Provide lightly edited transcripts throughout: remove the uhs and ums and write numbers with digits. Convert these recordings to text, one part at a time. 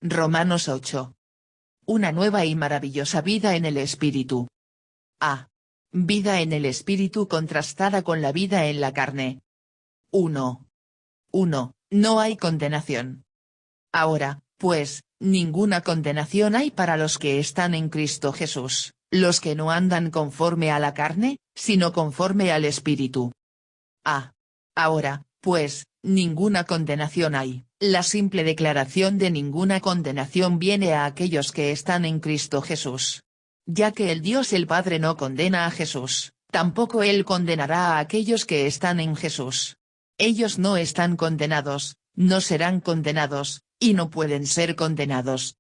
Romanos 8. Una nueva y maravillosa vida en el Espíritu. A. Vida en el Espíritu contrastada con la vida en la carne. 1. No hay condenación. Ahora, pues, ninguna condenación hay para los que están en Cristo Jesús, los que no andan conforme a la carne, sino conforme al Espíritu. A. Ahora, pues, ninguna condenación hay. La simple declaración de ninguna condenación viene a aquellos que están en Cristo Jesús. Ya que el Dios el Padre no condena a Jesús, tampoco Él condenará a aquellos que están en Jesús. Ellos no están condenados, no serán condenados, y no pueden ser condenados.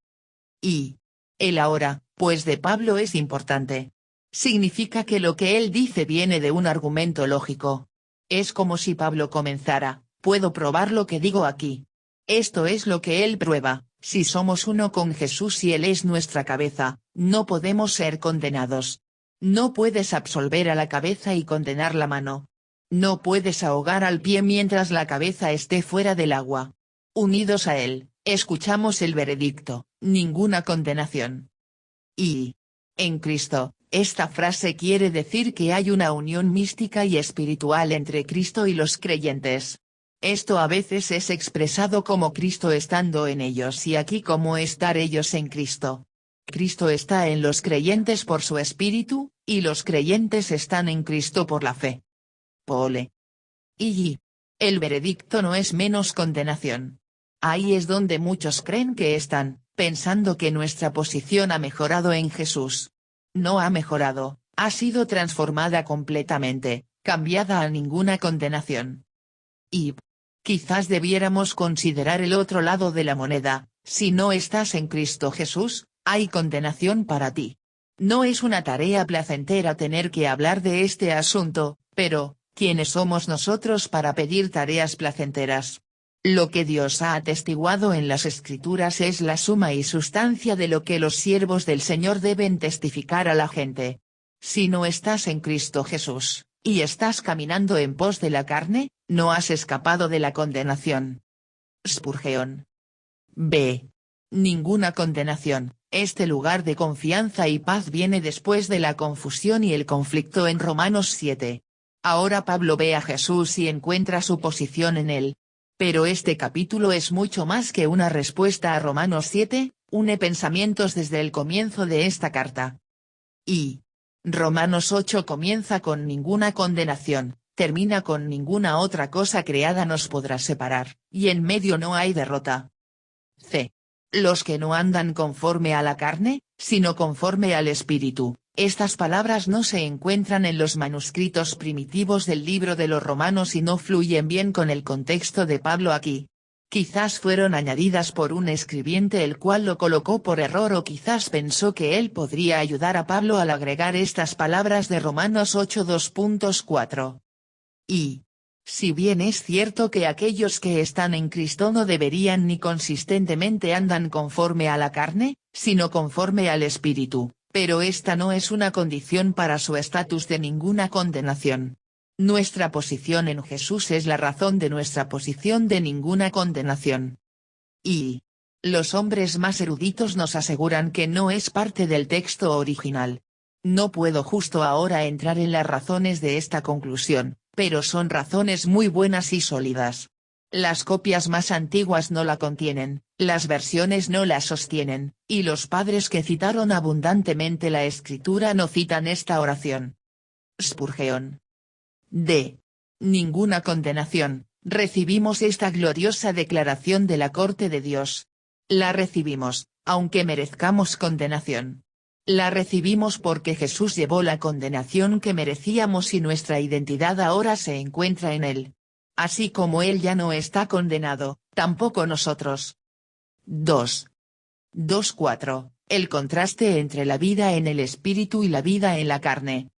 Y el ahora, pues de Pablo es importante. Significa que lo que él dice viene de un argumento lógico. Es como si Pablo comenzara, puedo probar lo que digo aquí. Esto es lo que él prueba, si somos uno con Jesús y Él es nuestra cabeza, no podemos ser condenados. No puedes absolver a la cabeza y condenar la mano. No puedes ahogar al pie mientras la cabeza esté fuera del agua. Unidos a Él, escuchamos el veredicto, ninguna condenación. Y en Cristo, esta frase quiere decir que hay una unión mística y espiritual entre Cristo y los creyentes. Esto a veces es expresado como Cristo estando en ellos y aquí como estar ellos en Cristo. Cristo está en los creyentes por su Espíritu, y los creyentes están en Cristo por la fe. Pole. Y el veredicto no es menos condenación. Ahí es donde muchos creen que están, pensando que nuestra posición ha mejorado en Jesús. No ha mejorado, ha sido transformada completamente, cambiada a ninguna condenación. Y quizás debiéramos considerar el otro lado de la moneda, si no estás en Cristo Jesús, hay condenación para ti. No es una tarea placentera tener que hablar de este asunto, pero, ¿quiénes somos nosotros para pedir tareas placenteras? Lo que Dios ha atestiguado en las Escrituras es la suma y sustancia de lo que los siervos del Señor deben testificar a la gente. Si no estás en Cristo Jesús, y estás caminando en pos de la carne, no has escapado de la condenación. Spurgeon. B. Ninguna condenación. Este lugar de confianza y paz viene después de la confusión y el conflicto en Romanos 7. Ahora Pablo ve a Jesús y encuentra su posición en él. Pero este capítulo es mucho más que una respuesta a Romanos 7, une pensamientos desde el comienzo de esta carta. Y Romanos 8 comienza con ninguna condenación, termina con ninguna otra cosa creada nos podrá separar, y en medio no hay derrota. C. Los que no andan conforme a la carne, sino conforme al Espíritu. Estas palabras no se encuentran en los manuscritos primitivos del libro de los Romanos y no fluyen bien con el contexto de Pablo aquí. Quizás fueron añadidas por un escribiente el cual lo colocó por error o quizás pensó que él podría ayudar a Pablo al agregar estas palabras de Romanos 8 2.4. Y si bien es cierto que aquellos que están en Cristo no deberían ni consistentemente andan conforme a la carne, sino conforme al Espíritu, pero esta no es una condición para su estatus de ninguna condenación. Nuestra posición en Jesús es la razón de nuestra posición de ninguna condenación. Y los hombres más eruditos nos aseguran que no es parte del texto original. No puedo justo ahora entrar en las razones de esta conclusión, pero son razones muy buenas y sólidas. Las copias más antiguas no la contienen, las versiones no la sostienen, y los padres que citaron abundantemente la Escritura no citan esta oración. Spurgeon. D. Ninguna condenación. Recibimos esta gloriosa declaración de la corte de Dios. La recibimos, aunque merezcamos condenación. La recibimos porque Jesús llevó la condenación que merecíamos y nuestra identidad ahora se encuentra en Él. Así como Él ya no está condenado, tampoco nosotros. 2. 2.4. El contraste entre la vida en el Espíritu y la vida en la carne.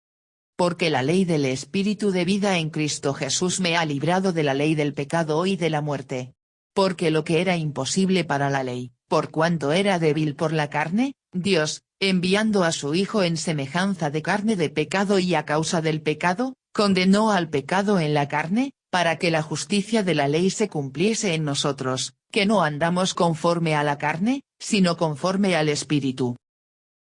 Porque la ley del Espíritu de vida en Cristo Jesús me ha librado de la ley del pecado y de la muerte. Porque lo que era imposible para la ley, por cuanto era débil por la carne, Dios, enviando a su Hijo en semejanza de carne de pecado y a causa del pecado, condenó al pecado en la carne, para que la justicia de la ley se cumpliese en nosotros, que no andamos conforme a la carne, sino conforme al Espíritu.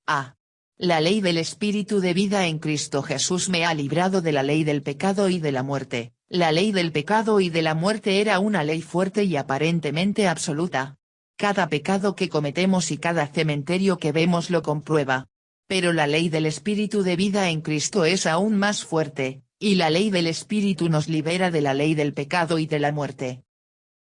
A. La ley del Espíritu de vida en Cristo Jesús me ha librado de la ley del pecado y de la muerte. La ley del pecado y de la muerte era una ley fuerte y aparentemente absoluta. Cada pecado que cometemos y cada cementerio que vemos lo comprueba. Pero la ley del Espíritu de vida en Cristo es aún más fuerte, y la ley del Espíritu nos libera de la ley del pecado y de la muerte.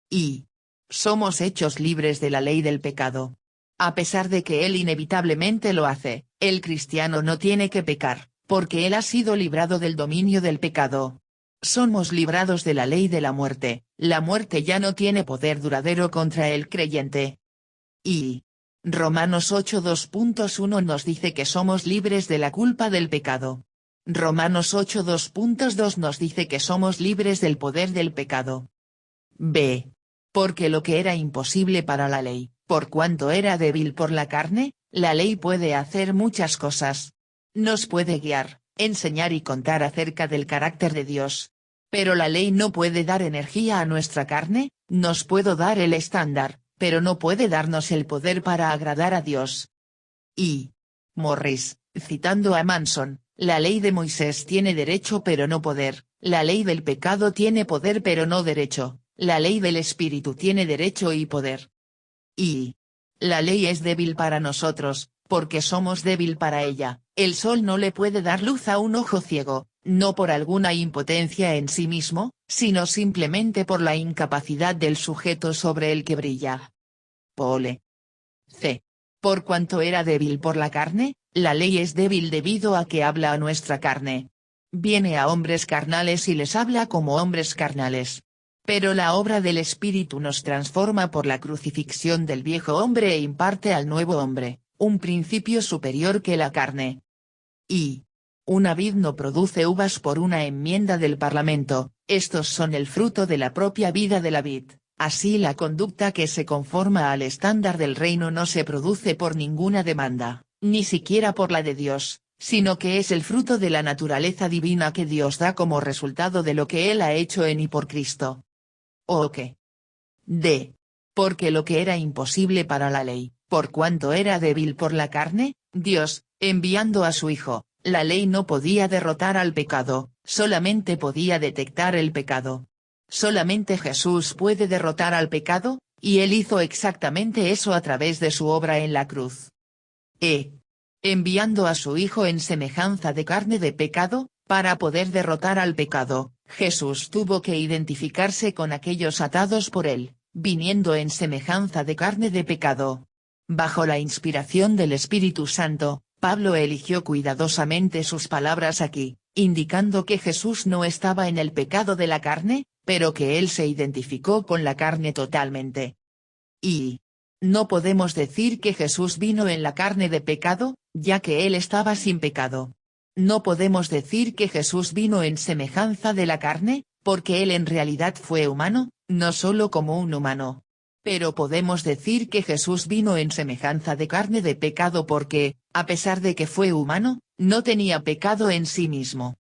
Y somos hechos libres de la ley del pecado. A pesar de que él inevitablemente lo hace, el cristiano no tiene que pecar, porque él ha sido librado del dominio del pecado. Somos librados de la ley de la muerte ya no tiene poder duradero contra el creyente. Y Romanos 8:2.1 nos dice que somos libres de la culpa del pecado. Romanos 8:2.2 nos dice que somos libres del poder del pecado. B. Porque lo que era imposible para la ley, por cuanto era débil por la carne, la ley puede hacer muchas cosas. Nos puede guiar, enseñar y contar acerca del carácter de Dios. Pero la ley no puede dar energía a nuestra carne, nos puede dar el estándar, pero no puede darnos el poder para agradar a Dios. Y Morris, citando a Manson, la ley de Moisés tiene derecho pero no poder, la ley del pecado tiene poder pero no derecho, la ley del Espíritu tiene derecho y poder. Y la ley es débil para nosotros, porque somos débil para ella. El sol no le puede dar luz a un ojo ciego, no por alguna impotencia en sí mismo, sino simplemente por la incapacidad del sujeto sobre el que brilla. Pole. C. Por cuanto era débil por la carne, la ley es débil debido a que habla a nuestra carne. Viene a hombres carnales y les habla como hombres carnales. Pero la obra del Espíritu nos transforma por la crucifixión del viejo hombre e imparte al nuevo hombre, un principio superior que la carne. Y una vid no produce uvas por una enmienda del Parlamento, estos son el fruto de la propia vida de la vid, así la conducta que se conforma al estándar del reino no se produce por ninguna demanda, ni siquiera por la de Dios, sino que es el fruto de la naturaleza divina que Dios da como resultado de lo que Él ha hecho en y por Cristo. ¿O qué? D. Porque lo que era imposible para la ley, por cuanto era débil por la carne, Dios, enviando a su Hijo, la ley no podía derrotar al pecado, solamente podía detectar el pecado. Solamente Jesús puede derrotar al pecado, y Él hizo exactamente eso a través de su obra en la cruz. Enviando a su Hijo en semejanza de carne de pecado, para poder derrotar al pecado, Jesús tuvo que identificarse con aquellos atados por él, viniendo en semejanza de carne de pecado. Bajo la inspiración del Espíritu Santo, Pablo eligió cuidadosamente sus palabras aquí, indicando que Jesús no estaba en el pecado de la carne, pero que él se identificó con la carne totalmente. Y no podemos decir que Jesús vino en la carne de pecado, ya que él estaba sin pecado. No podemos decir que Jesús vino en semejanza de la carne, porque él en realidad fue humano, no solo como un humano. Pero podemos decir que Jesús vino en semejanza de carne de pecado porque, a pesar de que fue humano, no tenía pecado en sí mismo.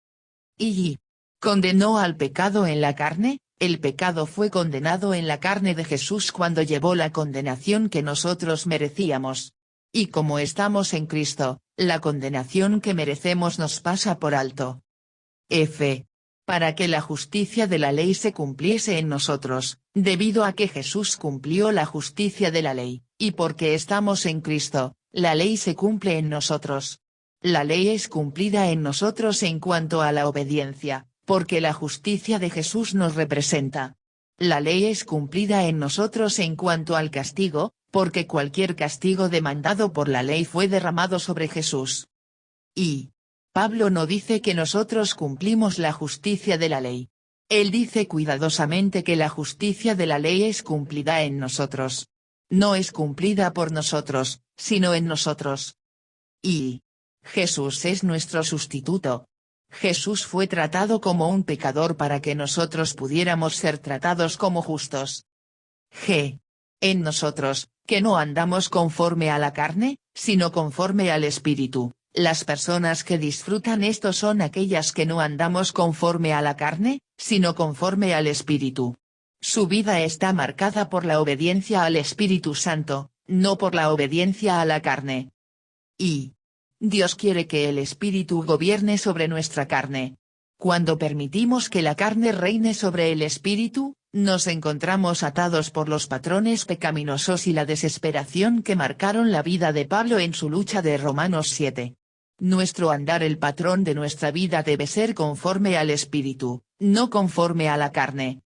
Y condenó al pecado en la carne, el pecado fue condenado en la carne de Jesús cuando llevó la condenación que nosotros merecíamos. Y como estamos en Cristo, la condenación que merecemos nos pasa por alto. F. Para que la justicia de la ley se cumpliese en nosotros, debido a que Jesús cumplió la justicia de la ley, y porque estamos en Cristo, la ley se cumple en nosotros. La ley es cumplida en nosotros en cuanto a la obediencia, porque la justicia de Jesús nos representa. La ley es cumplida en nosotros en cuanto al castigo, porque cualquier castigo demandado por la ley fue derramado sobre Jesús. Y Pablo no dice que nosotros cumplimos la justicia de la ley. Él dice cuidadosamente que la justicia de la ley es cumplida en nosotros. No es cumplida por nosotros, sino en nosotros. Y Jesús es nuestro sustituto. Jesús fue tratado como un pecador para que nosotros pudiéramos ser tratados como justos. G. En nosotros, que no andamos conforme a la carne, sino conforme al Espíritu. Las personas que disfrutan esto son aquellas que no andamos conforme a la carne, sino conforme al Espíritu. Su vida está marcada por la obediencia al Espíritu Santo, no por la obediencia a la carne. Y Dios quiere que el Espíritu gobierne sobre nuestra carne. Cuando permitimos que la carne reine sobre el Espíritu, nos encontramos atados por los patrones pecaminosos y la desesperación que marcaron la vida de Pablo en su lucha de Romanos 7. Nuestro andar, el patrón de nuestra vida debe ser conforme al Espíritu, no conforme a la carne.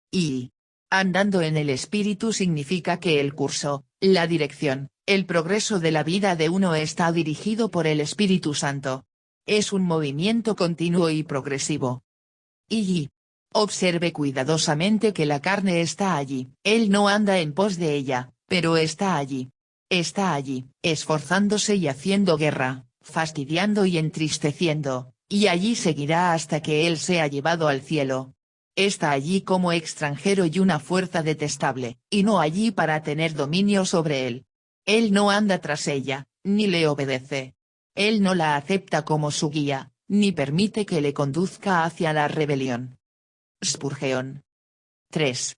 Y andando en el Espíritu significa que el curso, la dirección, el progreso de la vida de uno está dirigido por el Espíritu Santo. Es un movimiento continuo y progresivo. Y observe cuidadosamente que la carne está allí. Él no anda en pos de ella, pero está allí. Está allí, esforzándose y haciendo guerra, fastidiando y entristeciendo, y allí seguirá hasta que él sea llevado al cielo. Está allí como extranjero y una fuerza detestable, y no allí para tener dominio sobre él. Él no anda tras ella, ni le obedece. Él no la acepta como su guía, ni permite que le conduzca hacia la rebelión. Spurgeon. 3.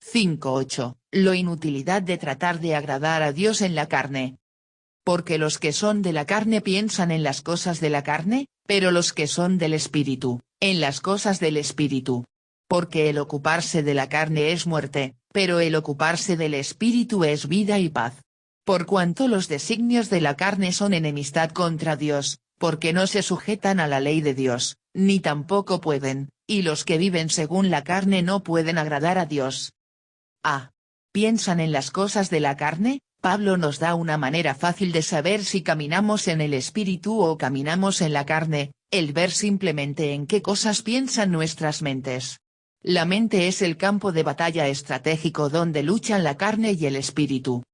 5:8. La inutilidad de tratar de agradar a Dios en la carne. Porque los que son de la carne piensan en las cosas de la carne, pero los que son del Espíritu, en las cosas del Espíritu. Porque el ocuparse de la carne es muerte, pero el ocuparse del Espíritu es vida y paz. Por cuanto los designios de la carne son enemistad contra Dios, porque no se sujetan a la ley de Dios, ni tampoco pueden, y los que viven según la carne no pueden agradar a Dios. ¿Piensan en las cosas de la carne? Pablo nos da una manera fácil de saber si caminamos en el Espíritu o caminamos en la carne, el ver simplemente en qué cosas piensan nuestras mentes. La mente es el campo de batalla estratégico donde luchan la carne y el Espíritu.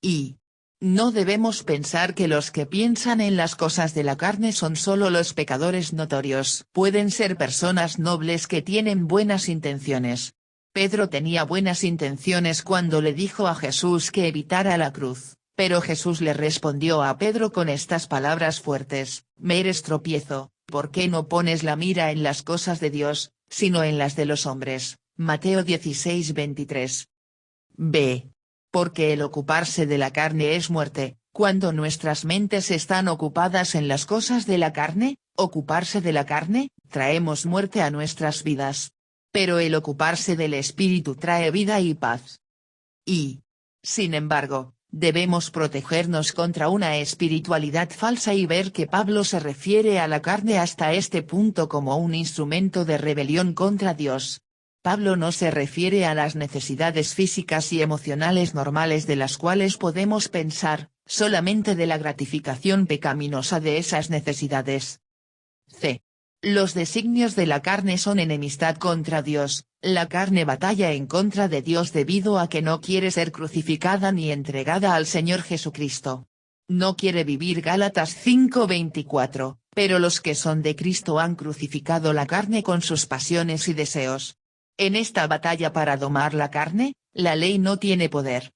Y no debemos pensar que los que piensan en las cosas de la carne son solo los pecadores notorios. Pueden ser personas nobles que tienen buenas intenciones. Pedro tenía buenas intenciones cuando le dijo a Jesús que evitara la cruz, pero Jesús le respondió a Pedro con estas palabras fuertes: me eres tropiezo, ¿por qué no pones la mira en las cosas de Dios, sino en las de los hombres? Mateo 16:23. B. Porque el ocuparse de la carne es muerte. Cuando nuestras mentes están ocupadas en las cosas de la carne, ocuparse de la carne, traemos muerte a nuestras vidas. Pero el ocuparse del Espíritu trae vida y paz. Y, sin embargo, debemos protegernos contra una espiritualidad falsa y ver que Pablo se refiere a la carne hasta este punto como un instrumento de rebelión contra Dios. Pablo no se refiere a las necesidades físicas y emocionales normales de las cuales podemos pensar, solamente de la gratificación pecaminosa de esas necesidades. C. Los designios de la carne son enemistad contra Dios. La carne batalla en contra de Dios debido a que no quiere ser crucificada ni entregada al Señor Jesucristo. No quiere vivir. Gálatas 5:24, pero los que son de Cristo han crucificado la carne con sus pasiones y deseos. En esta batalla para domar la carne, la ley no tiene poder.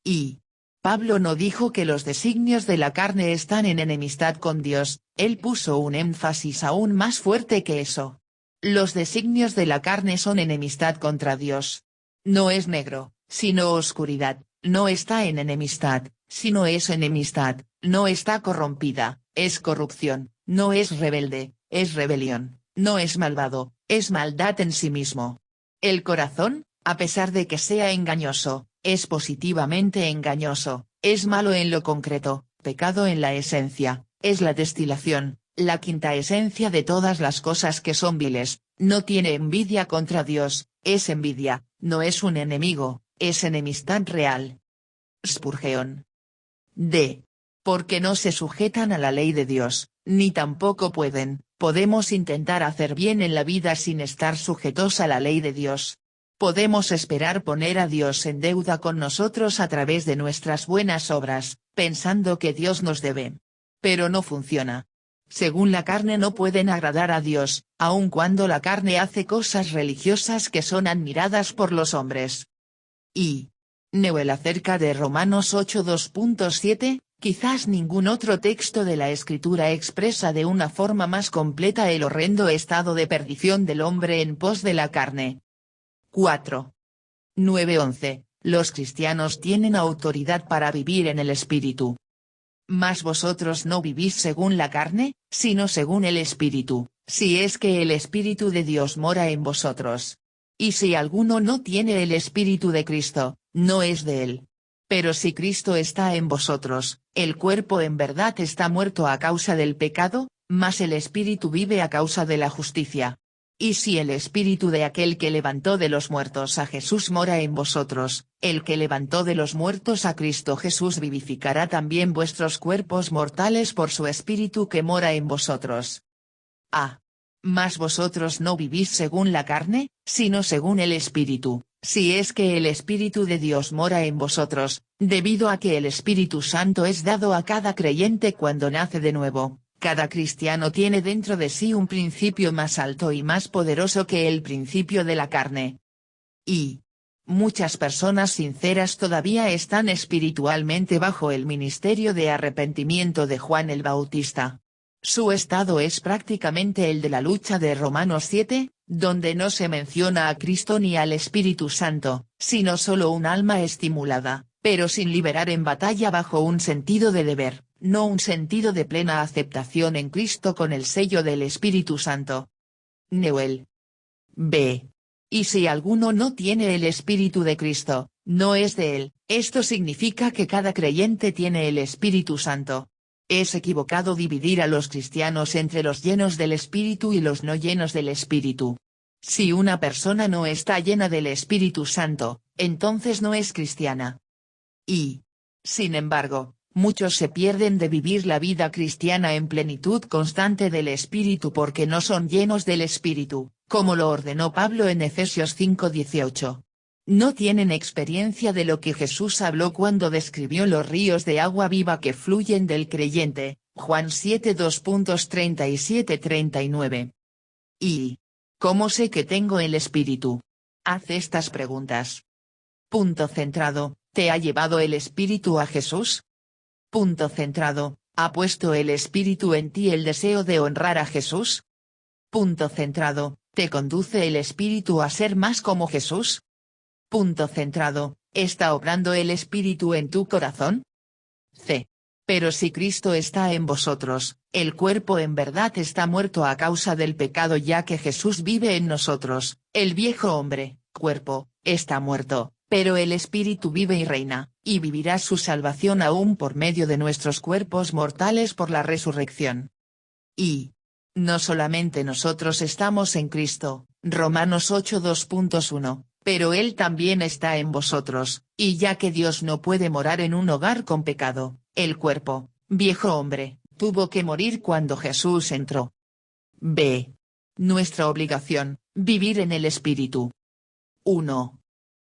Y Pablo no dijo que los designios de la carne están en enemistad con Dios, él puso un énfasis aún más fuerte que eso. Los designios de la carne son enemistad contra Dios. No es negro, sino oscuridad, no está en enemistad, sino es enemistad, no está corrompida, es corrupción, no es rebelde, es rebelión, no es malvado, es maldad en sí mismo. El corazón, a pesar de que sea engañoso, es positivamente engañoso, es malo en lo concreto, pecado en la esencia, es la destilación, la quinta esencia de todas las cosas que son viles, no tiene envidia contra Dios, es envidia, no es un enemigo, es enemistad real. Spurgeon. D. Porque no se sujetan a la ley de Dios, ni tampoco pueden. Podemos intentar hacer bien en la vida sin estar sujetos a la ley de Dios. Podemos esperar poner a Dios en deuda con nosotros a través de nuestras buenas obras, pensando que Dios nos debe. Pero no funciona. Según la carne no pueden agradar a Dios, aun cuando la carne hace cosas religiosas que son admiradas por los hombres. Y Newell acerca de Romanos 8:2.7, quizás ningún otro texto de la Escritura expresa de una forma más completa el horrendo estado de perdición del hombre en pos de la carne. 4. 9:11. Los cristianos tienen autoridad para vivir en el Espíritu. Mas vosotros no vivís según la carne, sino según el Espíritu, si es que el Espíritu de Dios mora en vosotros. Y si alguno no tiene el Espíritu de Cristo, no es de él. Pero si Cristo está en vosotros, el cuerpo en verdad está muerto a causa del pecado, mas el Espíritu vive a causa de la justicia. Y si el Espíritu de aquel que levantó de los muertos a Jesús mora en vosotros, el que levantó de los muertos a Cristo Jesús vivificará también vuestros cuerpos mortales por su Espíritu que mora en vosotros. Mas vosotros no vivís según la carne, sino según el Espíritu, si es que el Espíritu de Dios mora en vosotros, debido a que el Espíritu Santo es dado a cada creyente cuando nace de nuevo. Cada cristiano tiene dentro de sí un principio más alto y más poderoso que el principio de la carne. Y muchas personas sinceras todavía están espiritualmente bajo el ministerio de arrepentimiento de Juan el Bautista. Su estado es prácticamente el de la lucha de Romanos 7, donde no se menciona a Cristo ni al Espíritu Santo, sino solo un alma estimulada, pero sin liberar en batalla bajo un sentido de deber, no un sentido de plena aceptación en Cristo con el sello del Espíritu Santo. Newell. B. Y si alguno no tiene el Espíritu de Cristo, no es de él. Esto significa que cada creyente tiene el Espíritu Santo. Es equivocado dividir a los cristianos entre los llenos del Espíritu y los no llenos del Espíritu. Si una persona no está llena del Espíritu Santo, entonces no es cristiana. Y, sin embargo, muchos se pierden de vivir la vida cristiana en plenitud constante del Espíritu porque no son llenos del Espíritu, como lo ordenó Pablo en Efesios 5:18. No tienen experiencia de lo que Jesús habló cuando describió los ríos de agua viva que fluyen del creyente, Juan 7:2.37-39. ¿Y cómo sé que tengo el Espíritu? Haz estas preguntas. Punto centrado, ¿te ha llevado el Espíritu a Jesús? Punto centrado, ¿ha puesto el Espíritu en ti el deseo de honrar a Jesús? Punto centrado, ¿te conduce el Espíritu a ser más como Jesús? Punto centrado, ¿está obrando el Espíritu en tu corazón? C. Pero si Cristo está en vosotros, el cuerpo en verdad está muerto a causa del pecado ya que Jesús vive en nosotros, el viejo hombre, cuerpo, está muerto, pero el Espíritu vive y reina, y vivirá su salvación aún por medio de nuestros cuerpos mortales por la resurrección. Y no solamente nosotros estamos en Cristo, Romanos 8:2.1. Pero Él también está en vosotros, y ya que Dios no puede morar en un hogar con pecado, el cuerpo, viejo hombre, tuvo que morir cuando Jesús entró. B. Nuestra obligación, vivir en el Espíritu. 1.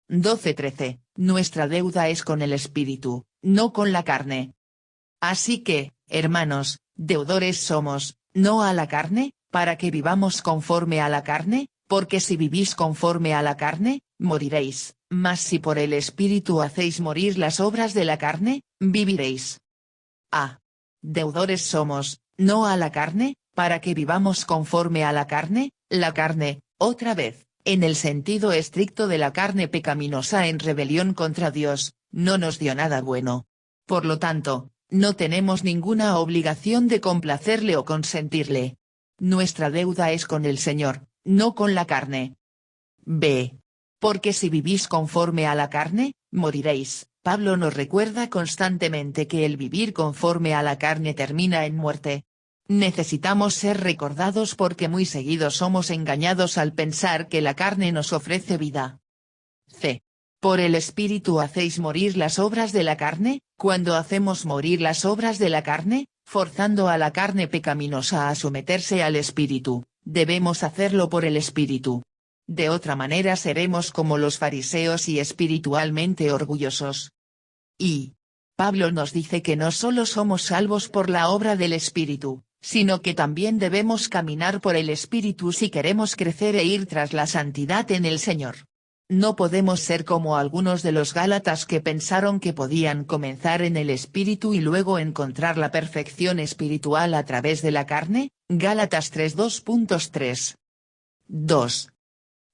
12:13. Nuestra deuda es con el Espíritu, no con la carne. Así que, hermanos, deudores somos, no a la carne, para que vivamos conforme a la carne, porque si vivís conforme a la carne, moriréis, mas si por el Espíritu hacéis morir las obras de la carne, viviréis. Deudores somos, no a la carne, para que vivamos conforme a la carne, otra vez, en el sentido estricto de la carne pecaminosa en rebelión contra Dios, no nos dio nada bueno. Por lo tanto, no tenemos ninguna obligación de complacerle o consentirle. Nuestra deuda es con el Señor, no con la carne. B. Porque si vivís conforme a la carne, moriréis. Pablo nos recuerda constantemente que el vivir conforme a la carne termina en muerte. Necesitamos ser recordados porque muy seguido somos engañados al pensar que la carne nos ofrece vida. C. Por el Espíritu hacéis morir las obras de la carne. Cuando hacemos morir las obras de la carne, forzando a la carne pecaminosa a someterse al Espíritu, debemos hacerlo por el Espíritu. De otra manera seremos como los fariseos y espiritualmente orgullosos. Y Pablo nos dice que no solo somos salvos por la obra del Espíritu, sino que también debemos caminar por el Espíritu si queremos crecer e ir tras la santidad en el Señor. No podemos ser como algunos de los gálatas que pensaron que podían comenzar en el Espíritu y luego encontrar la perfección espiritual a través de la carne, Gálatas 3:2.3. 2.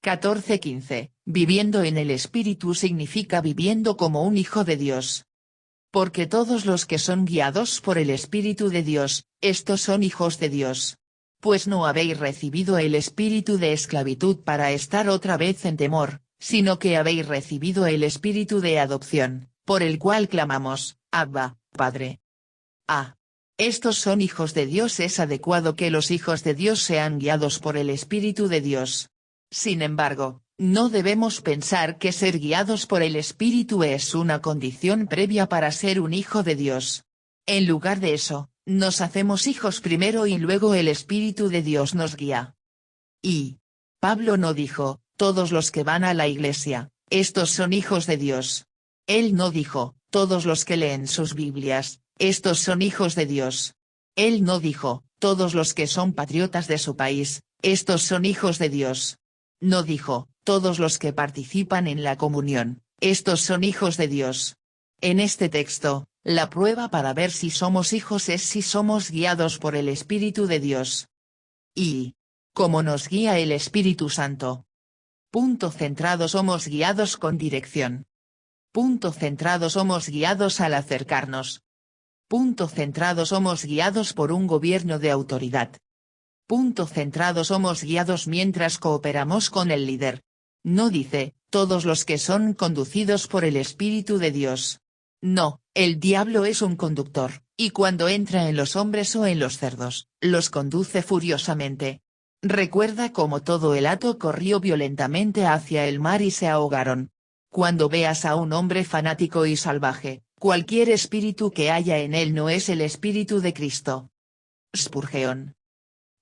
14:15. Viviendo en el Espíritu significa viviendo como un hijo de Dios. Porque todos los que son guiados por el Espíritu de Dios, estos son hijos de Dios. Pues no habéis recibido el espíritu de esclavitud para estar otra vez en temor, sino que habéis recibido el espíritu de adopción, por el cual clamamos, Abba, Padre. Estos son hijos de Dios. Es adecuado que los hijos de Dios sean guiados por el Espíritu de Dios. Sin embargo, no debemos pensar que ser guiados por el Espíritu es una condición previa para ser un hijo de Dios. En lugar de eso, nos hacemos hijos primero y luego el Espíritu de Dios nos guía. Y Pablo no dijo, todos los que van a la iglesia, estos son hijos de Dios. Él no dijo, todos los que leen sus Biblias, estos son hijos de Dios. Él no dijo, todos los que son patriotas de su país, estos son hijos de Dios. No dijo, todos los que participan en la comunión, estos son hijos de Dios. En este texto, la prueba para ver si somos hijos es si somos guiados por el Espíritu de Dios. ¿Y cómo nos guía el Espíritu Santo? Punto centrado. Somos guiados con dirección. Punto centrado. Somos guiados al acercarnos. Punto centrado. Somos guiados por un gobierno de autoridad. Punto centrado. Somos guiados mientras cooperamos con el líder. No dice, todos los que son conducidos por el Espíritu de Dios. No, el diablo es un conductor, y cuando entra en los hombres o en los cerdos, los conduce furiosamente. Recuerda cómo todo el hato corrió violentamente hacia el mar y se ahogaron. Cuando veas a un hombre fanático y salvaje, cualquier espíritu que haya en él no es el Espíritu de Cristo. Spurgeon.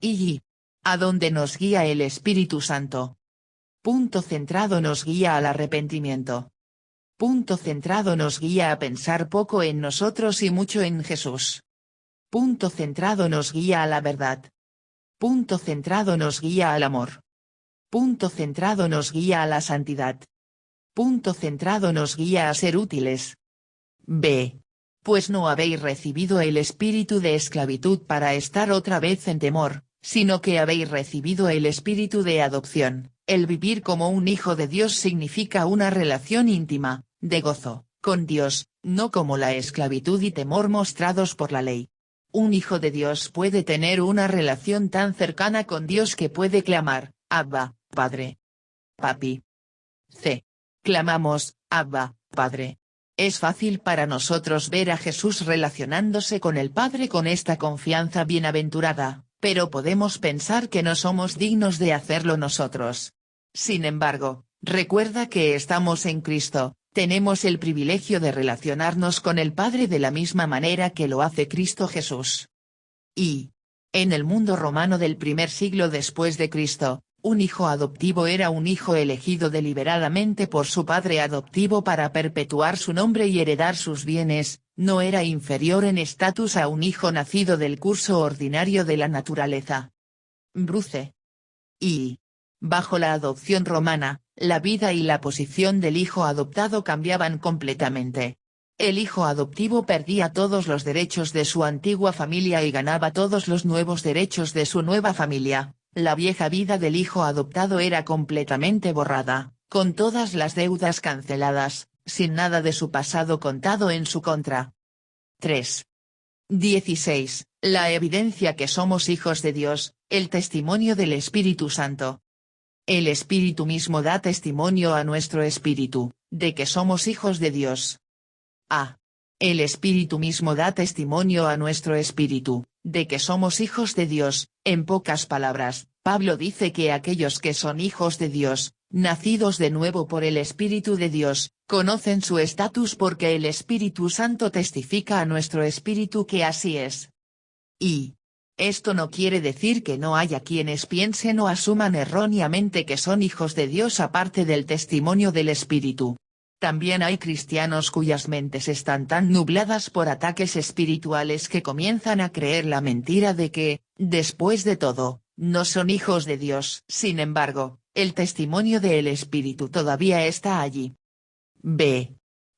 ¿Y a dónde nos guía el Espíritu Santo? Punto centrado. Nos guía al arrepentimiento. Punto centrado. Nos guía a pensar poco en nosotros y mucho en Jesús. Punto centrado. Nos guía a la verdad. Punto centrado. Nos guía al amor. Punto centrado. Nos guía a la santidad. Punto centrado. Nos guía a ser útiles. Pues no habéis recibido el espíritu de esclavitud para estar otra vez en temor, sino que habéis recibido el espíritu de adopción. El vivir como un hijo de Dios significa una relación íntima, de gozo, con Dios, no como la esclavitud y temor mostrados por la ley. Un hijo de Dios puede tener una relación tan cercana con Dios que puede clamar, Abba, Padre. Papi. Clamamos, Abba, Padre. Es fácil para nosotros ver a Jesús relacionándose con el Padre con esta confianza bienaventurada, pero podemos pensar que no somos dignos de hacerlo nosotros. Sin embargo, recuerda que estamos en Cristo, tenemos el privilegio de relacionarnos con el Padre de la misma manera que lo hace Cristo Jesús. Y en el mundo romano del primer siglo después de Cristo, un hijo adoptivo era un hijo elegido deliberadamente por su padre adoptivo para perpetuar su nombre y heredar sus bienes, no era inferior en estatus a un hijo nacido del curso ordinario de la naturaleza. Bruce. Y bajo la adopción romana, la vida y la posición del hijo adoptado cambiaban completamente. El hijo adoptivo perdía todos los derechos de su antigua familia y ganaba todos los nuevos derechos de su nueva familia. La vieja vida del hijo adoptado era completamente borrada, con todas las deudas canceladas, sin nada de su pasado contado en su contra. 16. La evidencia que somos hijos de Dios, el testimonio del Espíritu Santo. El Espíritu mismo da testimonio a nuestro espíritu, de que somos hijos de Dios. El Espíritu mismo da testimonio a nuestro espíritu, de que somos hijos de Dios. En pocas palabras, Pablo dice que aquellos que son hijos de Dios, nacidos de nuevo por el Espíritu de Dios, conocen su estatus porque el Espíritu Santo testifica a nuestro espíritu que así es. Y esto no quiere decir que no haya quienes piensen o asuman erróneamente que son hijos de Dios aparte del testimonio del Espíritu. También hay cristianos cuyas mentes están tan nubladas por ataques espirituales que comienzan a creer la mentira de que, después de todo, no son hijos de Dios. Sin embargo, el testimonio del Espíritu todavía está allí.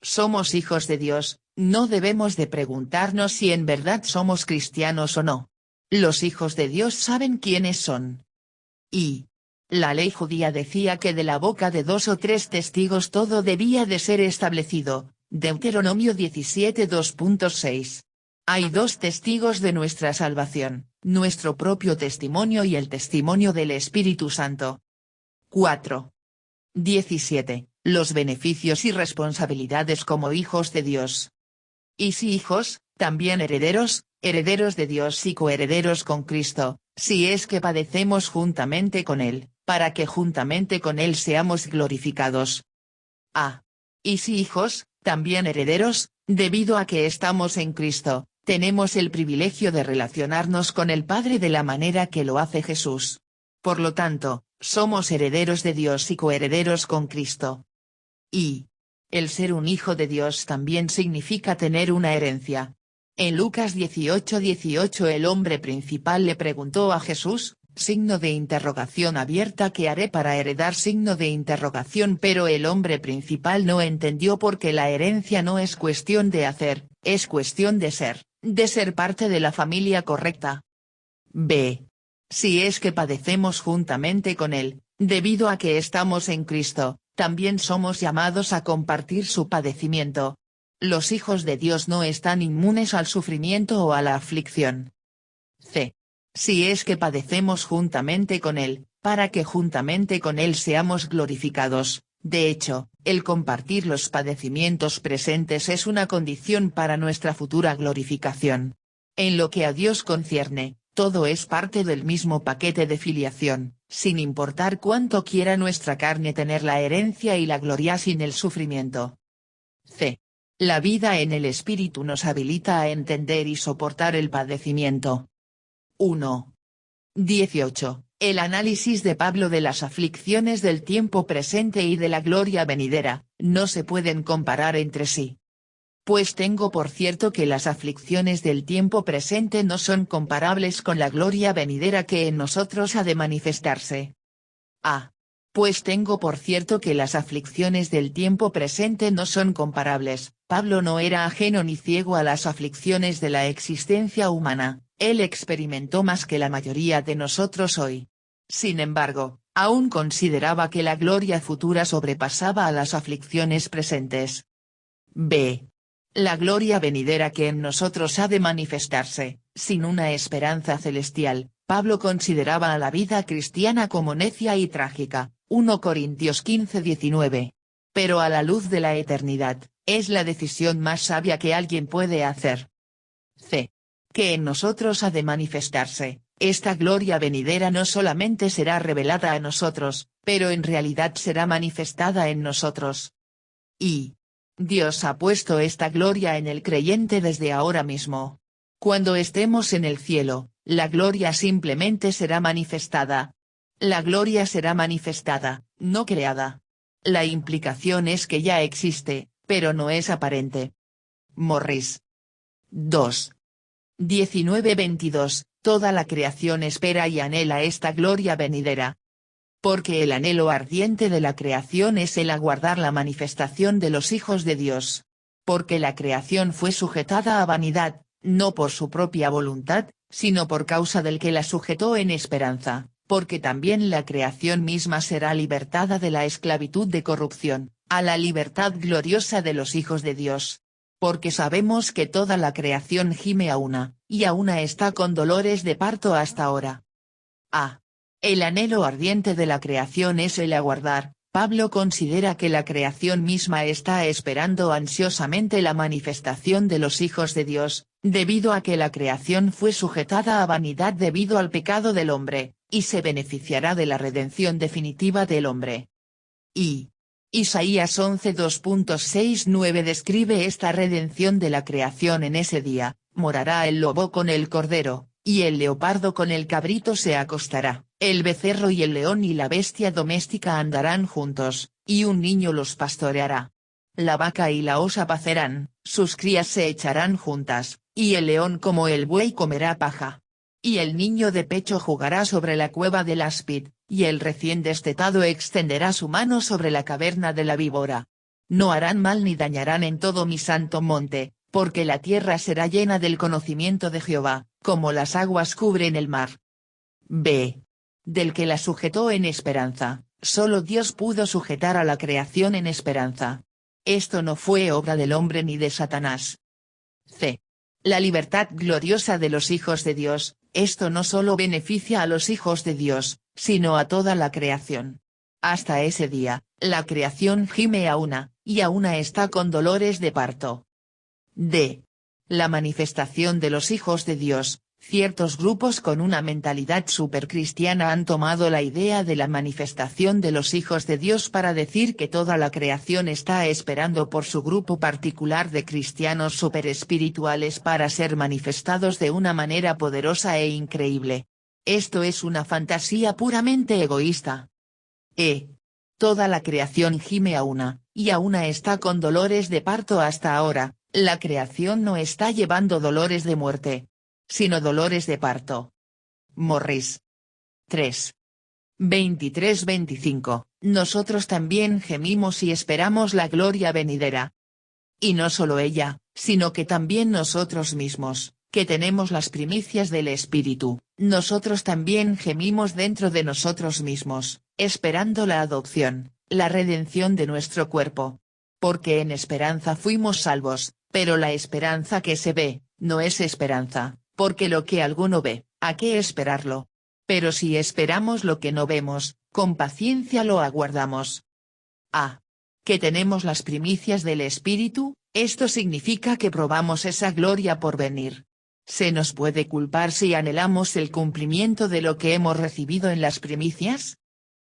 Somos hijos de Dios, no debemos de preguntarnos si en verdad somos cristianos o no. Los hijos de Dios saben quiénes son. Y La ley judía decía que de la boca de 2 o 3 testigos todo debía de ser establecido, Deuteronomio 17 2.6. Hay 2 testigos de nuestra salvación, nuestro propio testimonio y el testimonio del Espíritu Santo. 4. 17. Los beneficios y responsabilidades como hijos de Dios. Y si hijos, también herederos, herederos de Dios y coherederos con Cristo, si es que padecemos juntamente con Él, para que juntamente con Él seamos glorificados. A. Y si hijos, también herederos, debido a que estamos en Cristo, tenemos el privilegio de relacionarnos con el Padre de la manera que lo hace Jesús. Por lo tanto, somos herederos de Dios y coherederos con Cristo. Y el ser un hijo de Dios también significa tener una herencia. En Lucas 18:18 el hombre principal le preguntó a Jesús, signo de interrogación abierta, ¿qué haré para heredar? Signo de interrogación, pero el hombre principal no entendió porque la herencia no es cuestión de hacer, es cuestión de ser parte de la familia correcta. B. Si es que padecemos juntamente con Él, debido a que estamos en Cristo, también somos llamados a compartir su padecimiento. Los hijos de Dios no están inmunes al sufrimiento o a la aflicción. C. Si es que padecemos juntamente con Él, para que juntamente con Él seamos glorificados. De hecho, el compartir los padecimientos presentes es una condición para nuestra futura glorificación. En lo que a Dios concierne, todo es parte del mismo paquete de filiación, sin importar cuánto quiera nuestra carne tener la herencia y la gloria sin el sufrimiento. C. La vida en el Espíritu nos habilita a entender y soportar el padecimiento. 1. 18. El análisis de Pablo de las aflicciones del tiempo presente y de la gloria venidera, no se pueden comparar entre sí. Pues tengo por cierto que las aflicciones del tiempo presente no son comparables con la gloria venidera que en nosotros ha de manifestarse. A. Pues tengo por cierto que las aflicciones del tiempo presente no son comparables. Pablo no era ajeno ni ciego a las aflicciones de la existencia humana, él experimentó más que la mayoría de nosotros hoy. Sin embargo, aún consideraba que la gloria futura sobrepasaba a las aflicciones presentes. B. La gloria venidera que en nosotros ha de manifestarse, sin una esperanza celestial, Pablo consideraba a la vida cristiana como necia y trágica, 1 Corintios 15:19. Pero a la luz de la eternidad, es la decisión más sabia que alguien puede hacer. C. Que en nosotros ha de manifestarse, esta gloria venidera no solamente será revelada a nosotros, pero en realidad será manifestada en nosotros. Y Dios ha puesto esta gloria en el creyente desde ahora mismo. Cuando estemos en el cielo, la gloria simplemente será manifestada. La gloria será manifestada, no creada. La implicación es que ya existe, pero no es aparente. Morris. 2. 19:22. Toda la creación espera y anhela esta gloria venidera. Porque el anhelo ardiente de la creación es el aguardar la manifestación de los hijos de Dios. Porque la creación fue sujetada a vanidad, no por su propia voluntad, sino por causa del que la sujetó en esperanza, porque también la creación misma será libertada de la esclavitud de corrupción, a la libertad gloriosa de los hijos de Dios. Porque sabemos que toda la creación gime a una, y a una está con dolores de parto hasta ahora. A. El anhelo ardiente de la creación es el aguardar. Pablo considera que la creación misma está esperando ansiosamente la manifestación de los hijos de Dios, debido a que la creación fue sujetada a vanidad debido al pecado del hombre, y se beneficiará de la redención definitiva del hombre. Y Isaías 11:2.6-9 describe esta redención de la creación en ese día: morará el lobo con el cordero, y el leopardo con el cabrito se acostará, el becerro y el león y la bestia doméstica andarán juntos, y un niño los pastoreará. La vaca y la osa pacerán, sus crías se echarán juntas, y el león como el buey comerá paja. Y el niño de pecho jugará sobre la cueva del áspid, y el recién destetado extenderá su mano sobre la caverna de la víbora. No harán mal ni dañarán en todo mi santo monte, porque la tierra será llena del conocimiento de Jehová, como las aguas cubren el mar. B. del que la sujetó en esperanza. Solo Dios pudo sujetar a la creación en esperanza. Esto no fue obra del hombre ni de Satanás. C. La libertad gloriosa de los hijos de Dios. Esto no solo beneficia a los hijos de Dios, sino a toda la creación. Hasta ese día, la creación gime a una, y a una está con dolores de parto. D. La manifestación de los hijos de Dios. Ciertos grupos con una mentalidad supercristiana han tomado la idea de la manifestación de los hijos de Dios para decir que toda la creación está esperando por su grupo particular de cristianos superespirituales para ser manifestados de una manera poderosa e increíble. Esto es una fantasía puramente egoísta. Toda la creación gime a una, y a una está con dolores de parto hasta ahora. La creación no está llevando dolores de muerte, sino dolores de parto. Morris. 3. 23-25. Nosotros también gemimos y esperamos la gloria venidera. Y no solo ella, sino que también nosotros mismos, que tenemos las primicias del Espíritu, nosotros también gemimos dentro de nosotros mismos, esperando la adopción, la redención de nuestro cuerpo. Porque en esperanza fuimos salvos, pero la esperanza que se ve, no es esperanza, porque lo que alguno ve, ¿a qué esperarlo? Pero si esperamos lo que no vemos, con paciencia lo aguardamos. Que tenemos las primicias del Espíritu, esto significa que probamos esa gloria por venir. ¿Se nos puede culpar si anhelamos el cumplimiento de lo que hemos recibido en las primicias?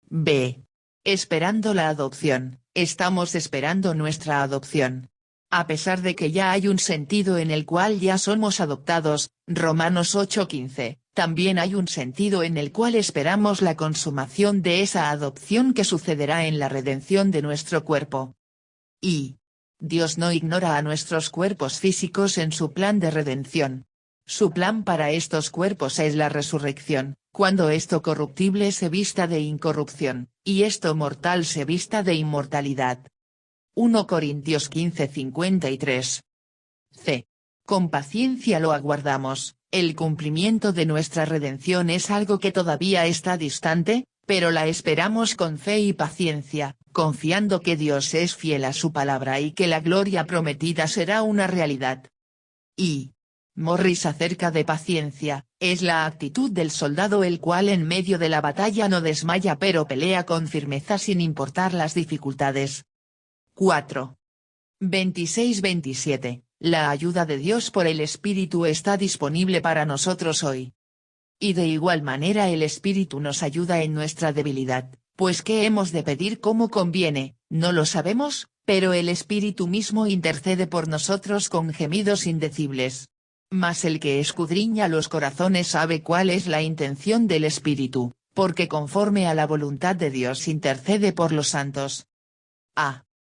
B. Esperando la adopción, estamos esperando nuestra adopción. A pesar de que ya hay un sentido en el cual ya somos adoptados, Romanos 8:15, también hay un sentido en el cual esperamos la consumación de esa adopción que sucederá en la redención de nuestro cuerpo. Y Dios no ignora a nuestros cuerpos físicos en su plan de redención. Su plan para estos cuerpos es la resurrección, cuando esto corruptible se vista de incorrupción, y esto mortal se vista de inmortalidad. 1 Corintios 15:53. C. Con paciencia lo aguardamos, el cumplimiento de nuestra redención es algo que todavía está distante, pero la esperamos con fe y paciencia, confiando que Dios es fiel a su palabra y que la gloria prometida será una realidad. Y Morris acerca de paciencia, es la actitud del soldado el cual en medio de la batalla no desmaya pero pelea con firmeza sin importar las dificultades. 4. 26-27. La ayuda de Dios por el Espíritu está disponible para nosotros hoy. Y de igual manera el Espíritu nos ayuda en nuestra debilidad, pues ¿qué hemos de pedir como conviene? No lo sabemos, pero el Espíritu mismo intercede por nosotros con gemidos indecibles. Mas el que escudriña los corazones sabe cuál es la intención del Espíritu, porque conforme a la voluntad de Dios intercede por los santos.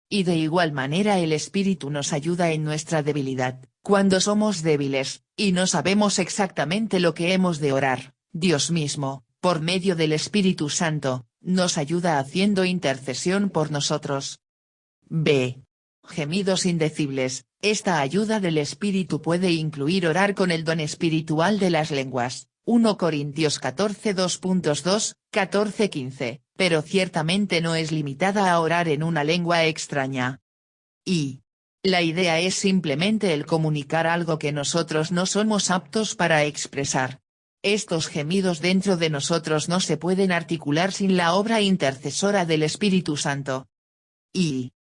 Y de igual manera el Espíritu nos ayuda en nuestra debilidad, cuando somos débiles, y no sabemos exactamente lo que hemos de orar, Dios mismo, por medio del Espíritu Santo, nos ayuda haciendo intercesión por nosotros. B. Gemidos indecibles. Esta ayuda del Espíritu puede incluir orar con el don espiritual de las lenguas. 1 Corintios 14 2.2, 14-15, pero ciertamente no es limitada a orar en una lengua extraña. Y la idea es simplemente el comunicar algo que nosotros no somos aptos para expresar. Estos gemidos dentro de nosotros no se pueden articular sin la obra intercesora del Espíritu Santo. Y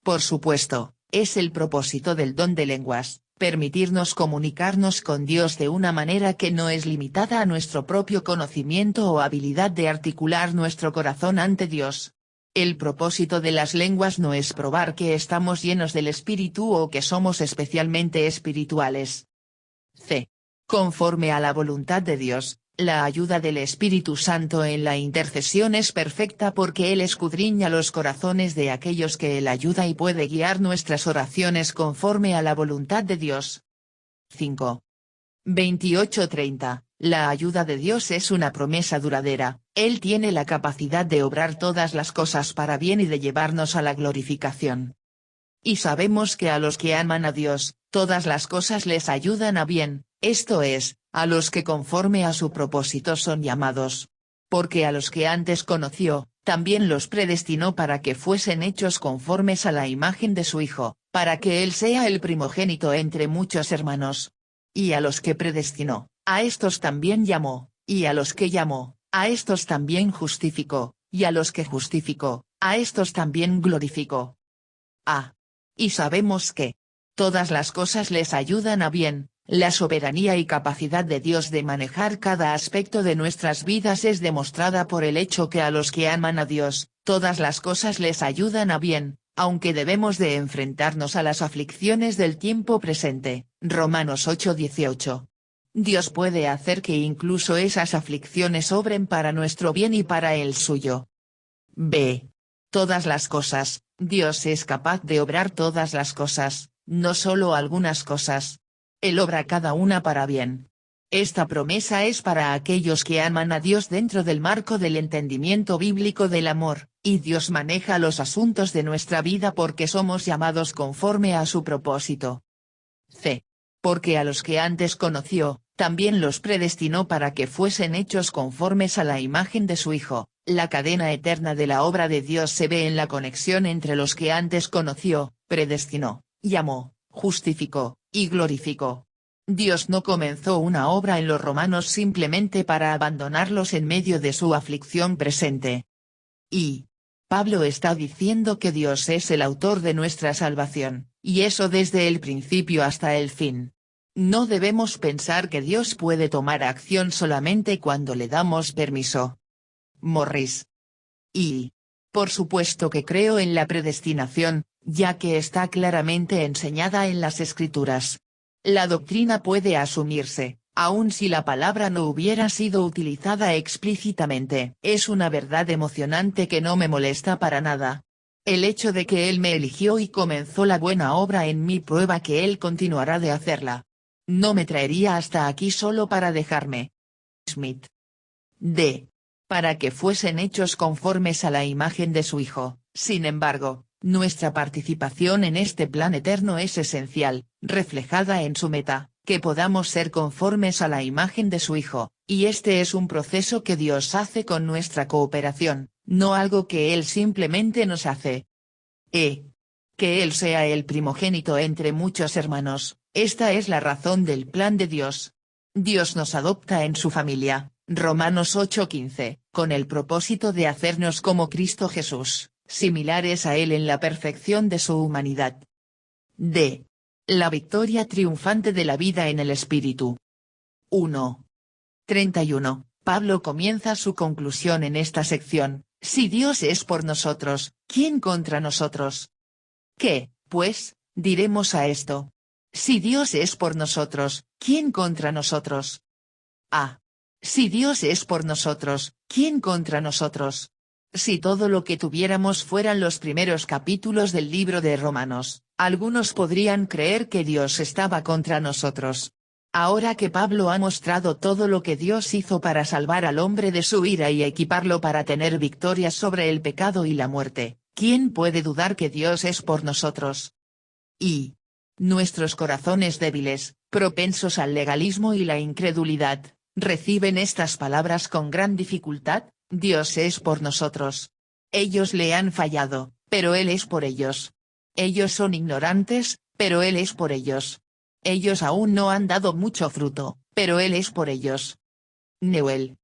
por supuesto, es el propósito del don de lenguas. Permitirnos comunicarnos con Dios de una manera que no es limitada a nuestro propio conocimiento o habilidad de articular nuestro corazón ante Dios. El propósito de las lenguas no es probar que estamos llenos del Espíritu o que somos especialmente espirituales. C. Conforme a la voluntad de Dios, la ayuda del Espíritu Santo en la intercesión es perfecta porque Él escudriña los corazones de aquellos que Él ayuda y puede guiar nuestras oraciones conforme a la voluntad de Dios. 5. 28-30. La ayuda de Dios es una promesa duradera, Él tiene la capacidad de obrar todas las cosas para bien y de llevarnos a la glorificación. Y sabemos que a los que aman a Dios, todas las cosas les ayudan a bien, esto es, a los que conforme a su propósito son llamados. Porque a los que antes conoció, también los predestinó para que fuesen hechos conformes a la imagen de su Hijo, para que Él sea el primogénito entre muchos hermanos. Y a los que predestinó, a estos también llamó, y a los que llamó, a estos también justificó, y a los que justificó, a estos también glorificó. Y sabemos que todas las cosas les ayudan a bien. La soberanía y capacidad de Dios de manejar cada aspecto de nuestras vidas es demostrada por el hecho que a los que aman a Dios, todas las cosas les ayudan a bien, aunque debemos de enfrentarnos a las aflicciones del tiempo presente. Romanos 8:18. Dios puede hacer que incluso esas aflicciones obren para nuestro bien y para el suyo. B. Todas las cosas. Dios es capaz de obrar todas las cosas, no solo algunas cosas. Él obra cada una para bien. Esta promesa es para aquellos que aman a Dios dentro del marco del entendimiento bíblico del amor, y Dios maneja los asuntos de nuestra vida porque somos llamados conforme a su propósito. C. Porque a los que antes conoció, también los predestinó para que fuesen hechos conformes a la imagen de su Hijo. La cadena eterna de la obra de Dios se ve en la conexión entre los que antes conoció, predestinó, llamó, justificó, y glorificó. Dios no comenzó una obra en los romanos simplemente para abandonarlos en medio de su aflicción presente. Y Pablo está diciendo que Dios es el autor de nuestra salvación, y eso desde el principio hasta el fin. No debemos pensar que Dios puede tomar acción solamente cuando le damos permiso. Morris. Y por supuesto que creo en la predestinación, ya que está claramente enseñada en las Escrituras. La doctrina puede asumirse, aun si la palabra no hubiera sido utilizada explícitamente. Es una verdad emocionante que no me molesta para nada. El hecho de que Él me eligió y comenzó la buena obra en mí prueba que Él continuará de hacerla. No me traería hasta aquí solo para dejarme. Smith. D. Para que fuesen hechos conformes a la imagen de su Hijo. Sin embargo, nuestra participación en este plan eterno es esencial, reflejada en su meta, que podamos ser conformes a la imagen de su Hijo, y este es un proceso que Dios hace con nuestra cooperación, no algo que Él simplemente nos hace. Que Él sea el primogénito entre muchos hermanos, esta es la razón del plan de Dios. Dios nos adopta en su familia, Romanos 8:15, con el propósito de hacernos como Cristo Jesús, similares a Él en la perfección de su humanidad. D. La victoria triunfante de la vida en el Espíritu. 1:31. Pablo comienza su conclusión en esta sección: si Dios es por nosotros, ¿quién contra nosotros? ¿Qué, pues, diremos a esto? Si Dios es por nosotros, ¿quién contra nosotros? Si Dios es por nosotros, ¿quién contra nosotros? Si todo lo que tuviéramos fueran los primeros capítulos del libro de Romanos, algunos podrían creer que Dios estaba contra nosotros. Ahora que Pablo ha mostrado todo lo que Dios hizo para salvar al hombre de su ira y equiparlo para tener victoria sobre el pecado y la muerte, ¿quién puede dudar que Dios es por nosotros? Y nuestros corazones débiles, propensos al legalismo y la incredulidad, reciben estas palabras con gran dificultad: Dios es por nosotros. Ellos le han fallado, pero Él es por ellos. Ellos son ignorantes, pero Él es por ellos. Ellos aún no han dado mucho fruto, pero Él es por ellos. Newell.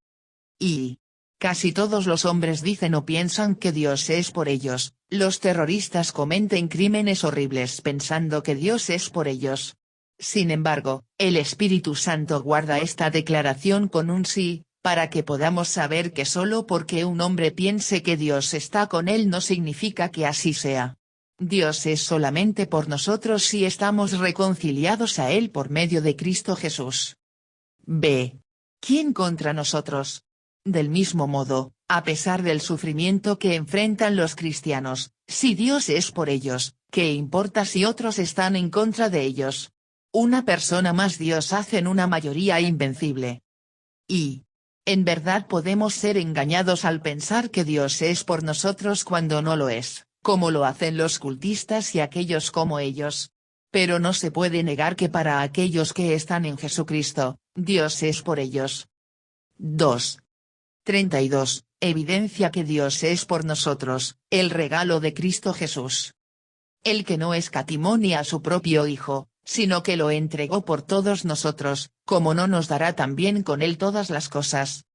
Y casi todos los hombres dicen o piensan que Dios es por ellos. Los terroristas cometen crímenes horribles pensando que Dios es por ellos. Sin embargo, el Espíritu Santo guarda esta declaración con un sí, para que podamos saber que solo porque un hombre piense que Dios está con él no significa que así sea. Dios es solamente por nosotros si estamos reconciliados a Él por medio de Cristo Jesús. B. ¿Quién contra nosotros? Del mismo modo, a pesar del sufrimiento que enfrentan los cristianos, si Dios es por ellos, ¿qué importa si otros están en contra de ellos? Una persona más Dios hacen una mayoría invencible. Y en verdad podemos ser engañados al pensar que Dios es por nosotros cuando no lo es, como lo hacen los cultistas y aquellos como ellos. Pero no se puede negar que para aquellos que están en Jesucristo, Dios es por ellos. 2. 32, evidencia que Dios es por nosotros, el regalo de Cristo Jesús. El que no escatimó ni a su propio Hijo, sino que lo entregó por todos nosotros, ¿cómo no nos dará también con él todas las cosas?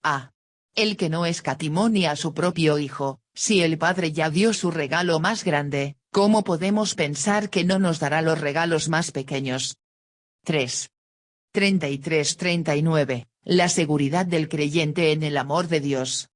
A. El que no escatimó ni a su propio Hijo, si el Padre ya dio su regalo más grande, ¿cómo podemos pensar que no nos dará los regalos más pequeños? 3. 33-39, la seguridad del creyente en el amor de Dios.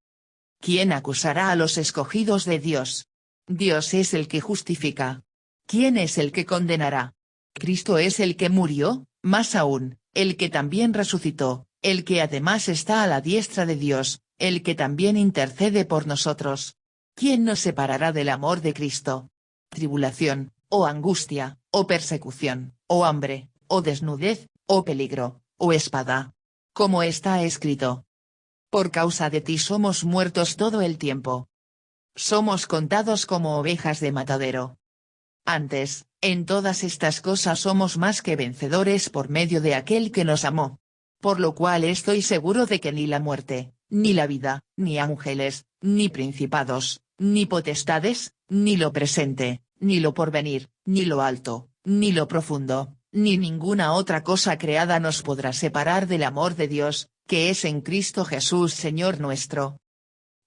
¿Quién acusará a los escogidos de Dios? Dios es el que justifica. ¿Quién es el que condenará? Cristo es el que murió, más aún, el que también resucitó, el que además está a la diestra de Dios, el que también intercede por nosotros. ¿Quién nos separará del amor de Cristo? Tribulación, o angustia, o persecución, o hambre, o desnudez, o peligro, o espada. Como está escrito: por causa de ti somos muertos todo el tiempo. Somos contados como ovejas de matadero. Antes, en todas estas cosas somos más que vencedores por medio de aquel que nos amó. Por lo cual estoy seguro de que ni la muerte, ni la vida, ni ángeles, ni principados, ni potestades, ni lo presente, ni lo porvenir, ni lo alto, ni lo profundo, ni ninguna otra cosa creada nos podrá separar del amor de Dios, que es en Cristo Jesús Señor nuestro.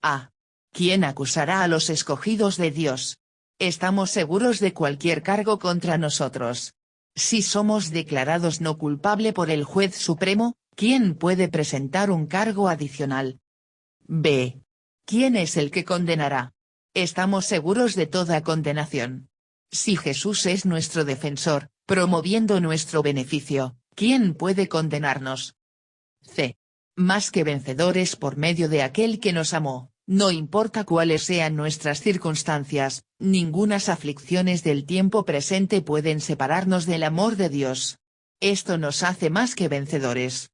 A. ¿Quién acusará a los escogidos de Dios? Estamos seguros de cualquier cargo contra nosotros. Si somos declarados no culpable por el juez supremo, ¿quién puede presentar un cargo adicional? B. ¿Quién es el que condenará? Estamos seguros de toda condenación. Si Jesús es nuestro defensor, promoviendo nuestro beneficio, ¿quién puede condenarnos? C. Más que vencedores por medio de aquel que nos amó. No importa cuáles sean nuestras circunstancias, ningunas aflicciones del tiempo presente pueden separarnos del amor de Dios. Esto nos hace más que vencedores.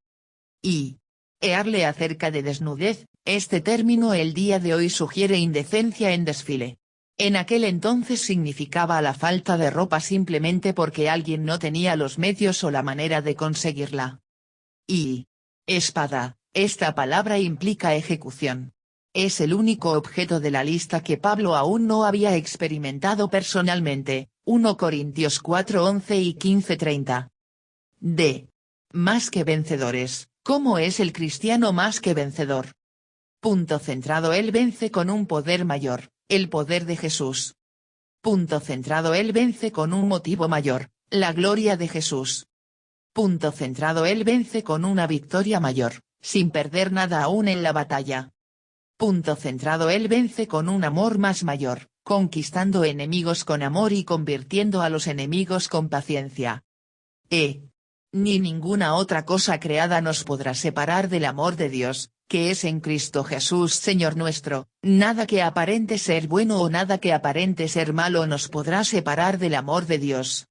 Y. Earle acerca de desnudez, este término el día de hoy sugiere indecencia en desfile. En aquel entonces significaba la falta de ropa simplemente porque alguien no tenía los medios o la manera de conseguirla. Y. Espada, esta palabra implica ejecución. Es el único objeto de la lista que Pablo aún no había experimentado personalmente, 1 Corintios 4:11 y 15:30. D. Más que vencedores, ¿cómo es el cristiano más que vencedor? Punto centrado: él vence con un poder mayor, el poder de Jesús. Punto centrado: él vence con un motivo mayor, la gloria de Jesús. Punto centrado: él vence con una victoria mayor, sin perder nada aún en la batalla. Punto centrado: él vence con un amor más mayor, conquistando enemigos con amor y convirtiendo a los enemigos con paciencia. Ni ninguna otra cosa creada nos podrá separar del amor de Dios, que es en Cristo Jesús Señor nuestro. Nada que aparente ser bueno o nada que aparente ser malo nos podrá separar del amor de Dios.